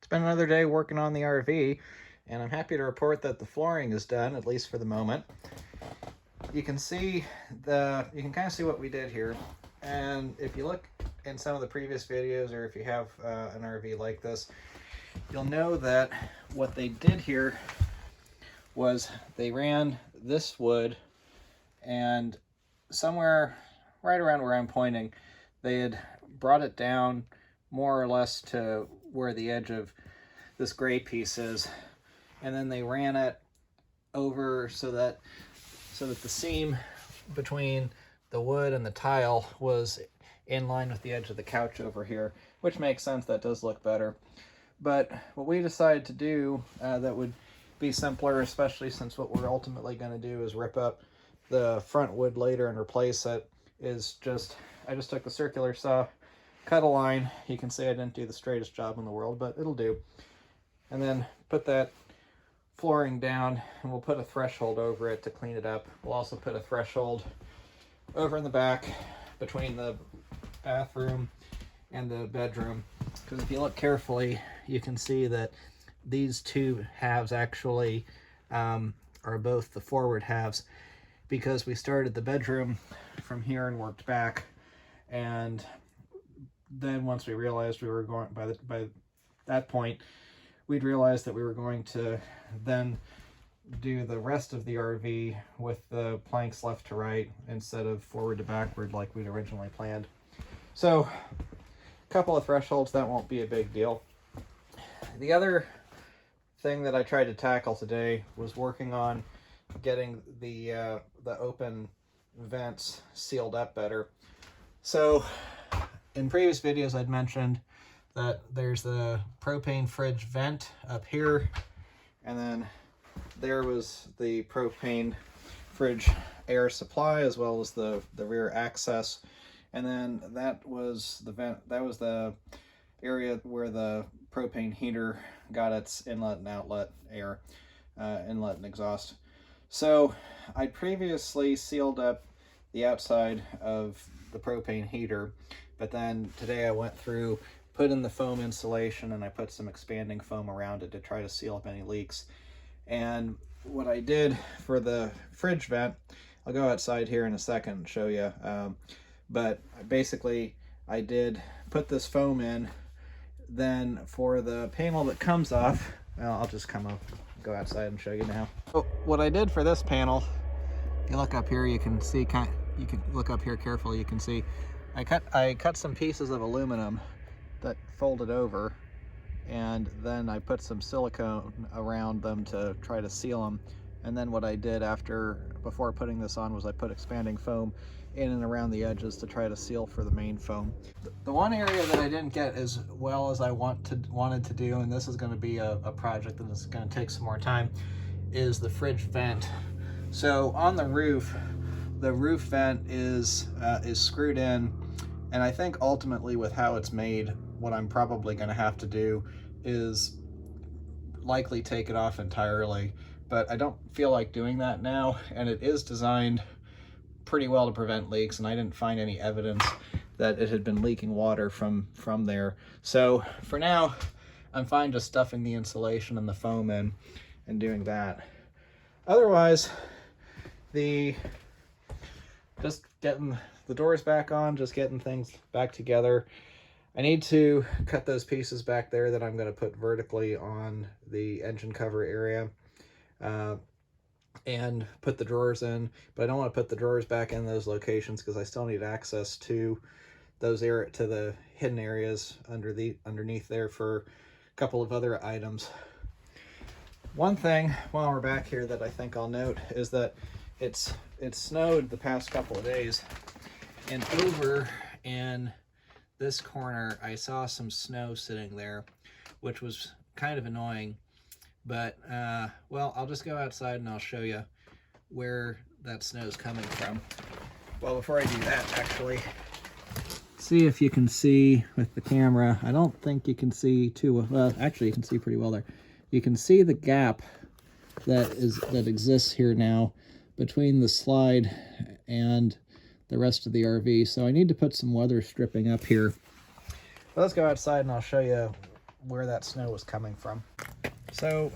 been another day working on the RV, and I'm happy to report that the flooring is done, at least for the moment. You can kind of see what we did here, and if you look in some of the previous videos, or if you have an RV like this, you'll know that what they did here was they ran this wood, and somewhere right around where I'm pointing, they had brought it down more or less to where the edge of this gray piece is, and then they ran it over so that the seam between the wood and the tile was in line with the edge of the couch over here, which makes sense. That does look better. But what we decided to do that would be simpler, especially since what we're ultimately going to do is rip up the front wood later and replace it, is I just took the circular saw, cut a line. You can see I didn't do the straightest job in the world, but it'll do. And then put that flooring down, and we'll put a threshold over it to clean it up. We'll also put a threshold over in the back between the bathroom and the bedroom, because if you look carefully, you can see that these two halves actually are both the forward halves, because we started the bedroom from here and worked back, and then once we realized we were going, by that point, we'd realized that we were going to then do the rest of the RV with the planks left to right instead of forward to backward like we'd originally planned. So a couple of thresholds, that won't be a big deal. The other thing that I tried to tackle today was working on getting the open vents sealed up better. So in previous videos I'd mentioned that there's the propane fridge vent up here, and then there was the propane fridge air supply, as well as the rear access, and then that was the vent, that was the area where the propane heater got its inlet and outlet air, inlet and exhaust. So I previously sealed up the outside of the propane heater, but then today I went through, put in the foam insulation, and I put some expanding foam around it to try to seal up any leaks. And what I did for the fridge vent, I'll go outside here in a second and show you, but basically I did put this foam in. Then for the panel that comes off, well, I'll just go outside and show you now. So what I did for this panel, if you look up here, you can see, you can look up here carefully, you can see I cut some pieces of aluminum that folded over, and then I put some silicone around them to try to seal them. And then what I did before putting this on was I put expanding foam in and around the edges to try to seal for the main foam. The one area that I didn't get as well as I wanted to do, and this is going to be a project that is going to take some more time, is the fridge vent. So on the roof vent is screwed in, and I think ultimately with how it's made, what I'm probably going to have to do is likely take it off entirely, but I don't feel like doing that now, and it is designed pretty well to prevent leaks, and I didn't find any evidence that it had been leaking water from there. So for now, I'm fine just stuffing the insulation and the foam in and doing that. Otherwise, just getting the doors back on, just getting things back together. I need to cut those pieces back there that I'm going to put vertically on the engine cover area, and put the drawers in, but I don't want to put the drawers back in those locations because I still need access to those to the hidden areas underneath there for a couple of other items. One thing while we're back here that I think I'll note is that it's snowed the past couple of days, and over in this corner I saw some snow sitting there, which was kind of annoying. But well, I'll just go outside and I'll show you where that snow is coming from. Well, before I do that, actually, see if you can see with the camera. I don't think you can see too well. Actually, you can see pretty well there. You can see the gap that exists here now between the slide and the rest of the RV. So I need to put some weather stripping up here. But let's go outside and I'll show you where that snow was coming from. So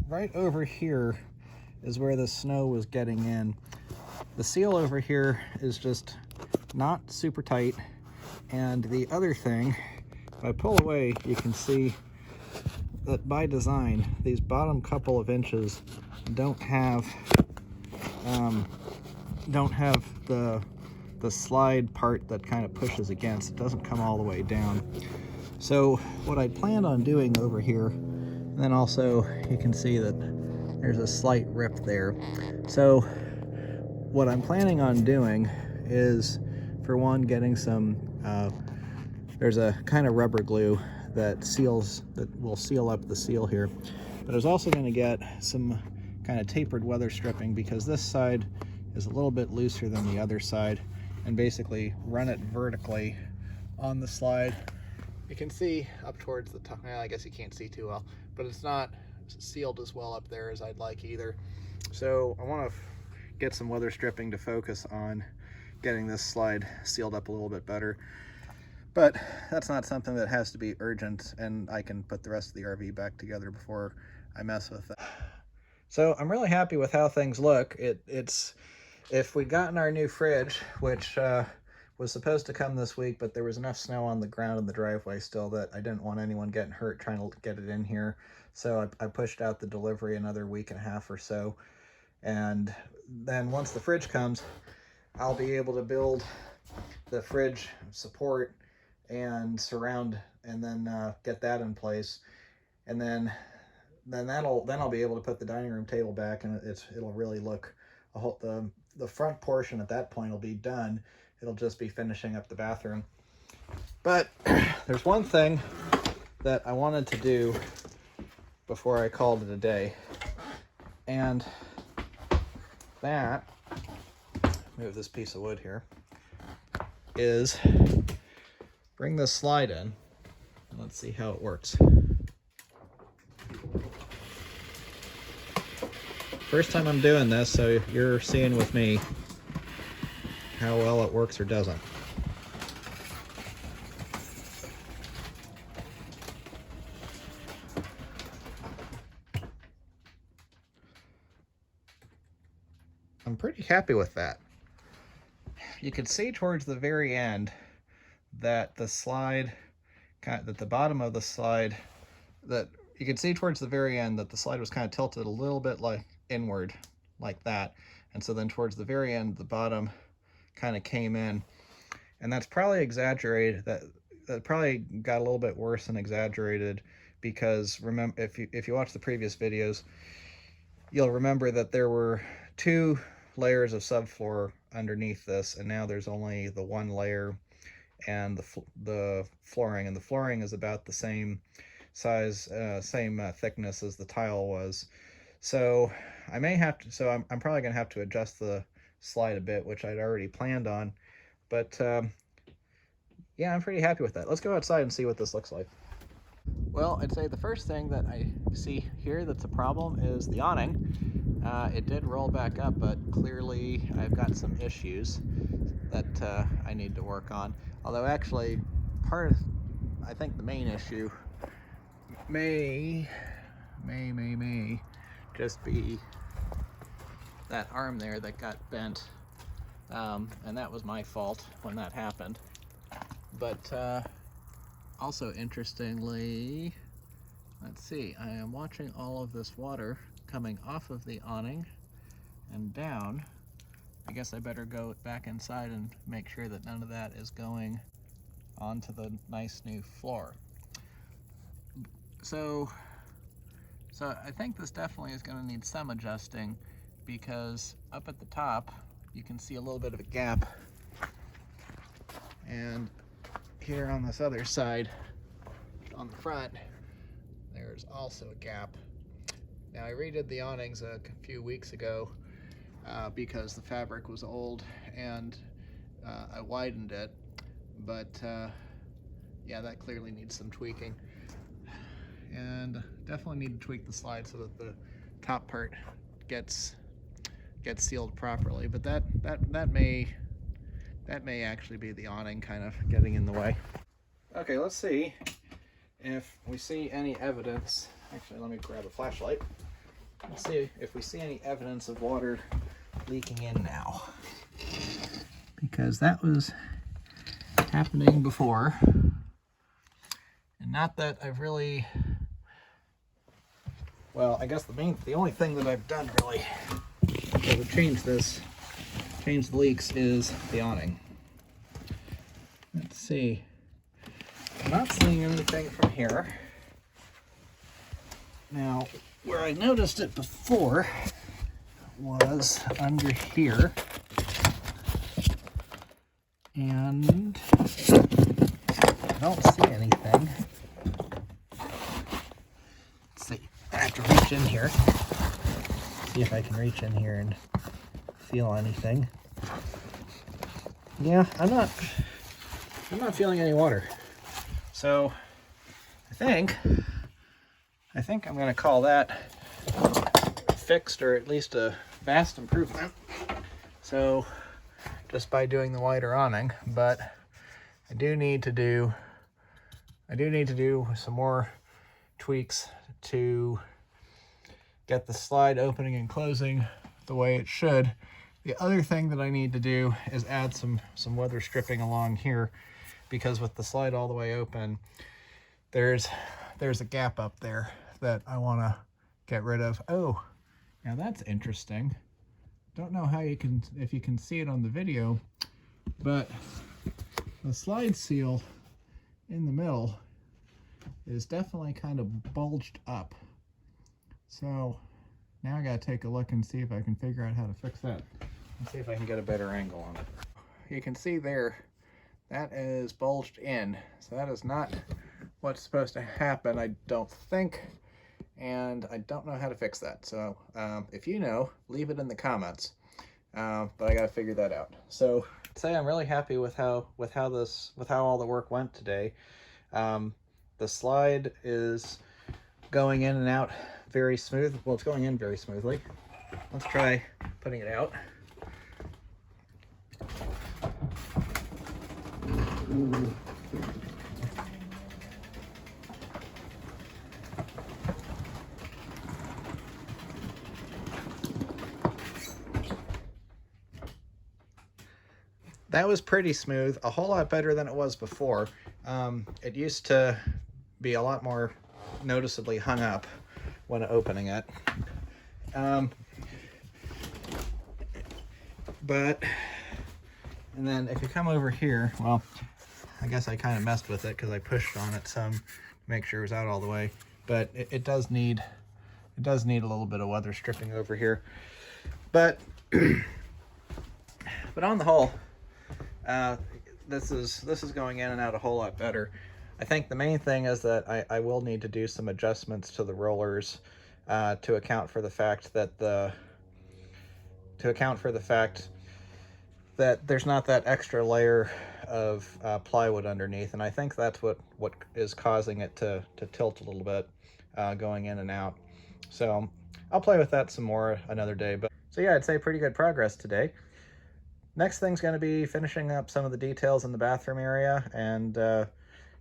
right over here is where the snow was getting in. The seal over here is just not super tight, and the other thing, if I pull away, you can see that by design these bottom couple of inches don't have the slide part that kind of pushes against. It doesn't come all the way down. So what I planned on doing over here, and then also you can see that there's a slight rip there. So what I'm planning on doing is, for one, getting some there's a kind of rubber glue that will seal up the seal here, but I was also going to get some kind of tapered weather stripping, because this side is a little bit looser than the other side, and basically run it vertically on the slide. You can see up towards the top. Well, I guess you can't see too well, but it's not sealed as well up there as I'd like either. So I want to get some weather stripping to focus on getting this slide sealed up a little bit better. But that's not something that has to be urgent, and I can put the rest of the RV back together before I mess with it. So I'm really happy with how things look. If we'd gotten our new fridge, which was supposed to come this week, but there was enough snow on the ground in the driveway still that I didn't want anyone getting hurt trying to get it in here. So I pushed out the delivery another week and a half or so. And then once the fridge comes, I'll be able to build the fridge support and surround, and then get that in place, and then I'll be able to put the dining room table back, and it'll really look the front portion at that point will be done. It'll just be finishing up the bathroom. But there's one thing that I wanted to do before I called it a day, and that, move this piece of wood here, is bring this slide in. Let's see how it works. First time I'm doing this, so you're seeing with me how well it works or doesn't. I'm pretty happy with that. You can see towards the very end that the slide, that the bottom of the slide, that you can see towards the very end that the slide was kind of tilted a little bit like inward like that. And so then towards the very end, the bottom kind of came in, and that's probably exaggerated. That probably got a little bit worse and exaggerated, because remember, if you watch the previous videos, you'll remember that there were 2 layers of subfloor underneath this, and now there's only the 1 layer and the flooring, and the flooring is about the same size, same thickness as the tile was. So I may have to, so I'm probably gonna have to adjust the slide a bit, which I'd already planned on. But yeah, I'm pretty happy with that. Let's go outside and see what this looks like. Well, I'd say the first thing that I see here that's a problem is the awning. It did roll back up, but clearly I've got some issues that I need to work on. Although actually, I think the main issue may just be that arm there that got bent, and that was my fault when that happened. But also interestingly, let's see, I am watching all of this water coming off of the awning and down. I guess I better go back inside and make sure that none of that is going onto the nice new floor. So I think this definitely is going to need some adjusting, because up at the top you can see a little bit of a gap, and here on this other side on the front there's also a gap. Now, I redid the awnings a few weeks ago because the fabric was old, and I widened it, but yeah, that clearly needs some tweaking, and definitely need to tweak the slide so that the top part gets sealed properly. But that may actually be the awning kind of getting in the way. Okay, let's see if we see any evidence. Actually, let me grab a flashlight. Let's see if we see any evidence of water leaking in now, because that was happening before. And not that I've really, well, I guess the only thing that I've done really that would change the leaks is the awning. Let's see. I'm not seeing anything from here. Now, where I noticed it before was under here. And I don't see anything. Let's see. I have to reach in here. See if I can reach in here and feel anything. Yeah, I'm not feeling any water. So I think I'm going to call that fixed, or at least a vast improvement. So just by doing the wider awning, but I do need to do some more tweaks to get the slide opening and closing the way it should. The other thing that I need to do is add some weather stripping along here, because with the slide all the way open, there's a gap up there that I want to get rid of. Oh, now that's interesting. Don't know how if you can see it on the video, but the slide seal in the middle is definitely kind of bulged up. So now I gotta take a look and see if I can figure out how to fix that and see if I can get a better angle on it. You can see there, that is bulged in. So that is not what's supposed to happen, I don't think. And I don't know how to fix that. So if you know, leave it in the comments. But I got to figure that out. So I'd say I'm really happy with how all the work went today. The slide is going in and out very smooth. Well, it's going in very smoothly. Let's try putting it out. That was pretty smooth, a whole lot better than it was before. It used to be a lot more noticeably hung up when opening it. And then if you come over here, well, I guess I kind of messed with it because I pushed on it some to make sure it was out all the way. But it does need a little bit of weather stripping over here. But on the whole, this is going in and out a whole lot better. I think the main thing is that I will need to do some adjustments to the rollers to account for the fact that there's not that extra layer of plywood underneath, and I think that's what is causing it to tilt a little bit going in and out. So I'll play with that some more another day. But so yeah, I'd say pretty good progress today. Next thing's going to be finishing up some of the details in the bathroom area and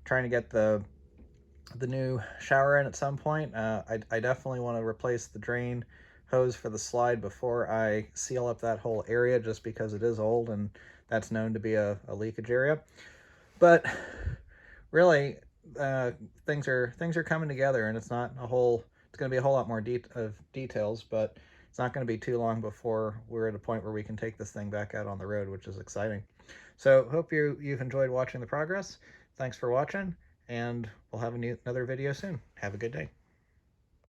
trying to get the new shower in at some point. I definitely want to replace the drain hose for the slide before I seal up that whole area, just because it is old and that's known to be a leakage area. But really, things are coming together, and it's going to be a whole lot more details, but it's not going to be too long before we're at a point where we can take this thing back out on the road, which is exciting. So hope you've enjoyed watching the progress. Thanks for watching, and we'll have another video soon. Have a good day.